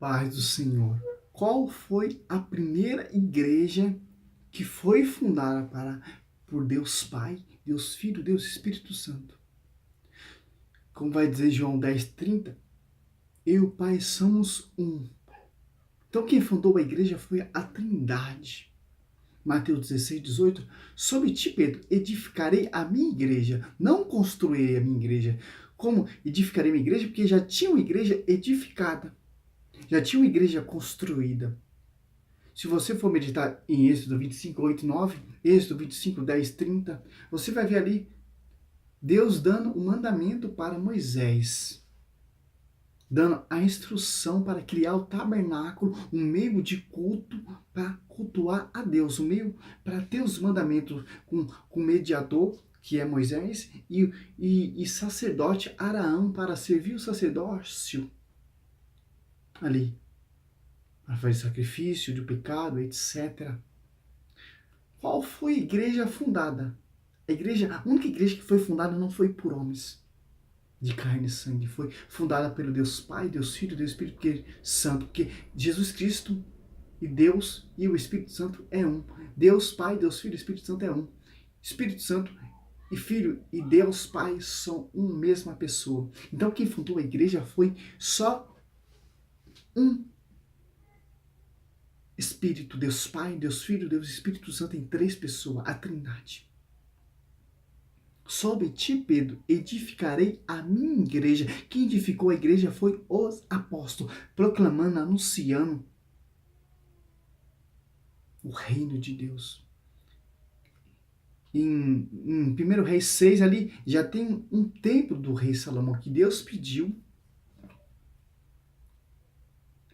Paz do Senhor. Qual foi a primeira igreja que foi fundada por Deus Pai, Deus Filho, Deus Espírito Santo? Como vai dizer João 10:30, eu e o Pai somos um. Então quem fundou a igreja foi a Trindade. Mateus 16:18, sobre ti, Pedro, edificarei a minha igreja. Não construirei a minha igreja. Como edificarei a minha igreja? Porque já tinha uma igreja edificada. Já tinha uma igreja construída. Se você for meditar em Êxodo 25:8-9, Êxodo 25:10-30, você vai ver ali Deus dando um mandamento para Moisés, dando a instrução para criar o tabernáculo, um meio de culto para cultuar a Deus, um meio para ter os mandamentos com mediador, que é Moisés, e sacerdote Araão para servir o sacerdócio ali, para fazer sacrifício de pecado, etc. Qual foi a igreja fundada? A única igreja que foi fundada não foi por homens de carne e sangue, foi fundada pelo Deus Pai, Deus Filho, Deus Espírito Santo, porque Jesus Cristo e Deus e o Espírito Santo é um. Deus Pai, Deus Filho e Espírito Santo é um. Espírito Santo e Filho e Deus Pai são uma mesma pessoa. Então quem fundou a igreja foi só um Espírito, Deus Pai, Deus Filho, Deus Espírito Santo em três pessoas, a Trindade. Sobre ti, Pedro, edificarei a minha igreja. Quem edificou a igreja foi os apóstolos, proclamando, anunciando o reino de Deus. Em 1 Reis 6 ali, já tem um templo do rei Salomão, que Deus pediu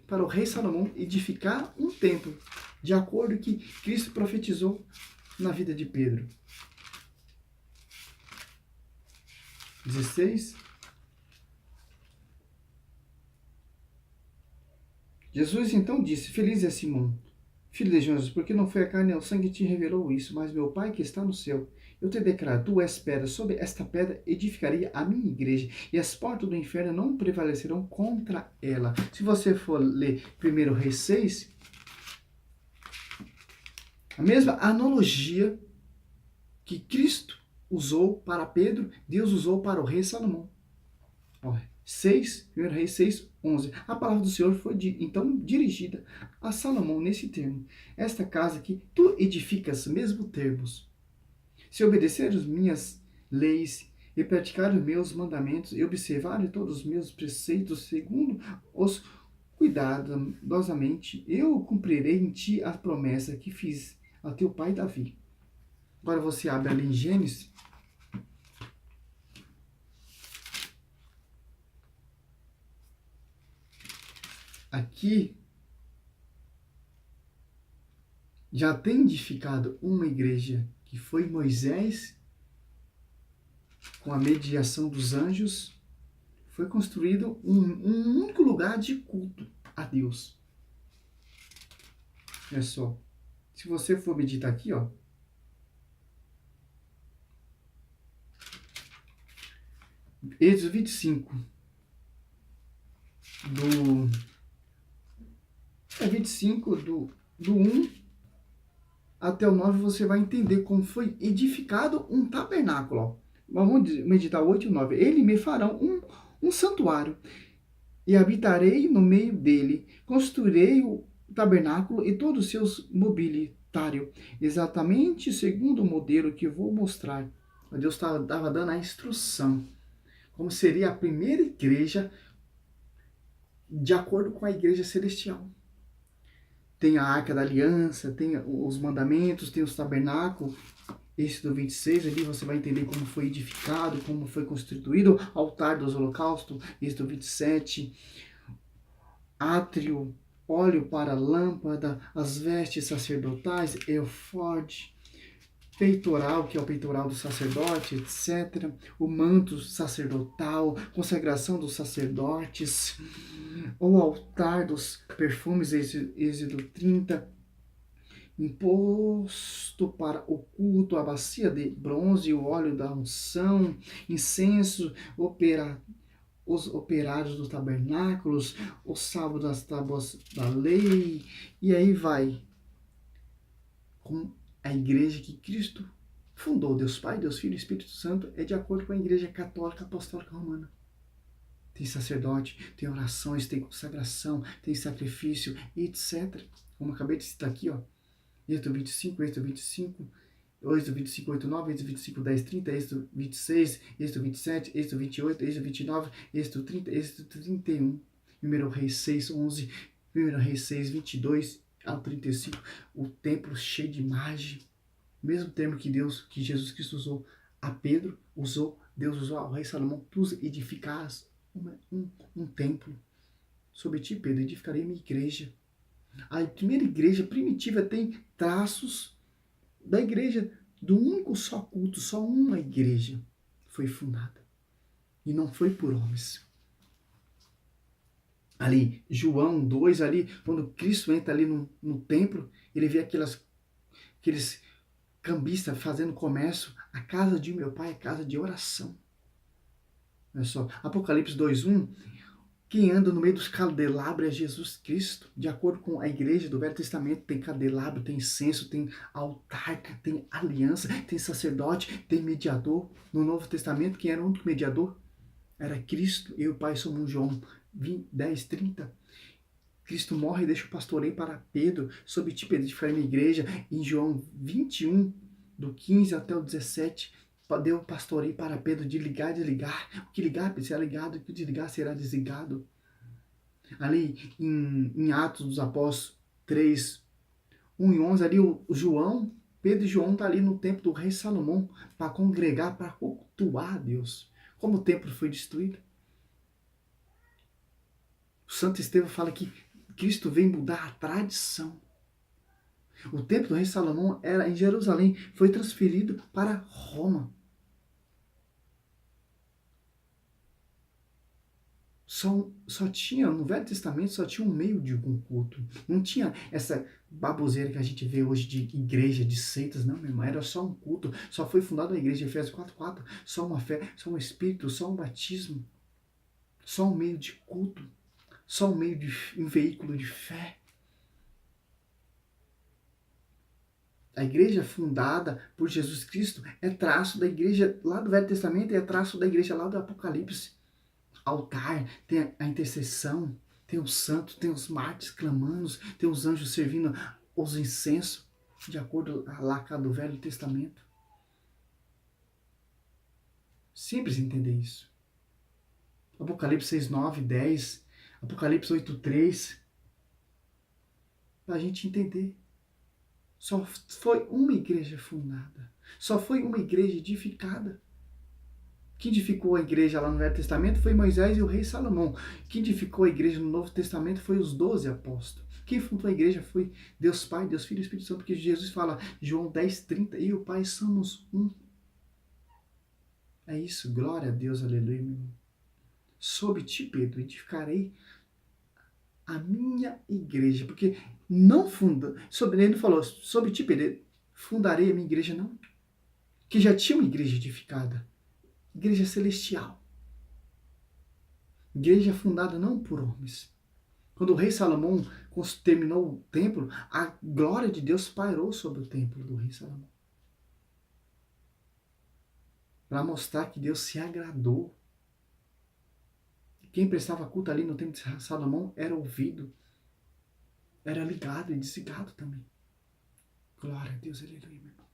para o rei Salomão edificar um templo, de acordo com o que Cristo profetizou na vida de Pedro. 16. Jesus então disse: Feliz é Simão, filho de Jonas, porque não foi a carne e o sangue que te revelou isso, mas meu Pai que está no céu. Eu te declaro, tu és pedra, sobre esta pedra edificarei a minha igreja, e as portas do inferno não prevalecerão contra ela. Se você for ler 1 Reis 6, a mesma analogia que Cristo usou para Pedro, Deus usou para o rei Salomão. 1 Reis 6:11. A palavra do Senhor foi então dirigida a Salomão nesse termo. Esta casa que tu edificas, mesmo termos. Se obedecer as minhas leis e praticar os meus mandamentos e observar todos os meus preceitos segundo os cuidadosamente, eu cumprirei em ti a promessa que fiz a teu pai Davi. Agora você abre ali em Gênesis. Aqui já tem edificado uma igreja que foi Moisés, com a mediação dos anjos, foi construído um único lugar de culto a Deus. Olha só, se você for meditar aqui, ó, Êxodo 25, do 25, do 1 até o 9, você vai entender como foi edificado um tabernáculo. Ó. Vamos meditar 8 e 9. Ele me fará um santuário, e habitarei no meio dele. Construirei o tabernáculo e todos os seus mobiliário, exatamente segundo o modelo que eu vou mostrar. Deus estava dando a instrução, como seria a primeira igreja, de acordo com a igreja celestial. Tem a Arca da Aliança, tem os mandamentos, tem os tabernáculos. Esse do 26 ali você vai entender como foi edificado, como foi constituído, altar dos holocaustos. Esse do 27, átrio, óleo para lâmpada, as vestes sacerdotais, efode, peitoral, que é o peitoral do sacerdote, etc. O manto sacerdotal, consagração dos sacerdotes, o altar dos perfumes, Êxodo 30, imposto para o culto, a bacia de bronze, o óleo da unção, incenso, os operários dos tabernáculos, os salvos das tábuas da lei, e aí vai. Com a igreja que Cristo fundou, Deus Pai, Deus Filho e Espírito Santo, é de acordo com a igreja católica apostólica romana. Tem sacerdote, tem orações, tem consagração, tem sacrifício, etc. Como eu acabei de citar aqui, ó. Êxodo 25, Êxodo 25, Êxodo 25, 8, 9, Êxodo 25, 10, 30, Êxodo 26, Êxodo 27, Êxodo 28, Êxodo 29, Êxodo 30, Êxodo 31, 1 Reis 6, 11, 1 Reis 6, 22 ao 35, o templo cheio de imagem, mesmo termo que Jesus Cristo usou a Pedro, Deus usou ao rei Salomão, tu edificarás um templo. Sobre ti, Pedro, edificarei minha igreja. A primeira igreja primitiva tem traços da igreja, do único só culto, só uma igreja foi fundada. E não foi por homens. Ali, João 2, ali, quando Cristo entra ali no templo, ele vê aqueles cambistas fazendo comércio. A casa de meu pai é casa de oração. Olha só, Apocalipse 2:1, quem anda no meio dos candelabros é Jesus Cristo. De acordo com a igreja do Velho Testamento, tem candelabro, tem incenso, tem altar, tem aliança, tem sacerdote, tem mediador. No Novo Testamento, quem era o único mediador? Era Cristo. Eu e o Pai somos João 10:30. Cristo morre e deixa o pastoreio para Pedro, sob ti, Pedro, edificar minha igreja. Em João 21, do 15 até o 17, deu o pastoreio para Pedro de ligar e desligar. O que ligar será ligado, o que desligar será desligado. Ali em Atos dos Apóstolos 3, 1 e 11, ali o João, Pedro e João estão ali no templo do rei Salomão para congregar, para cultuar a Deus. Como o templo foi destruído. O Santo Estevão fala que Cristo veio mudar a tradição. O templo do rei Salomão era em Jerusalém, foi transferido para Roma. Só tinha, no Velho Testamento, só tinha um meio de um culto. Não tinha essa baboseira que a gente vê hoje de igreja, de seitas, não, meu irmão. Era só um culto. Só foi fundada a igreja, Efésios 4:4. Só uma fé, só um espírito, só um batismo. Só um meio de culto. Só um veículo de fé. A igreja fundada por Jesus Cristo é traço da igreja lá do Velho Testamento e é traço da igreja lá do Apocalipse. Altar, tem a intercessão, tem os santos, tem os mártires clamando, tem os anjos servindo os incensos, de acordo com a laca do Velho Testamento. Simples entender isso. Apocalipse 6, 9, 10, Apocalipse 8, 3, para a gente entender. Só foi uma igreja fundada, só foi uma igreja edificada. Quem edificou a igreja lá no Velho Testamento foi Moisés e o rei Salomão. Quem edificou a igreja no Novo Testamento foi os 12 apóstolos. Quem fundou a igreja foi Deus Pai, Deus Filho e Espírito Santo, porque Jesus fala, João 10:30, e o Pai somos um. É isso, glória a Deus, aleluia, meu irmão. Sob ti, Pedro, edificarei a minha igreja, porque não funda, sobre ele falou, sob ti, Pedro, fundarei a minha igreja, não. Que já tinha uma igreja edificada. Igreja celestial. Igreja fundada não por homens. Quando o rei Salomão terminou o templo, a glória de Deus pairou sobre o templo do rei Salomão. Para mostrar que Deus se agradou. Quem prestava culto ali no templo de Salomão era ouvido. Era ligado e desligado também. Glória a Deus, aleluia, meu irmão.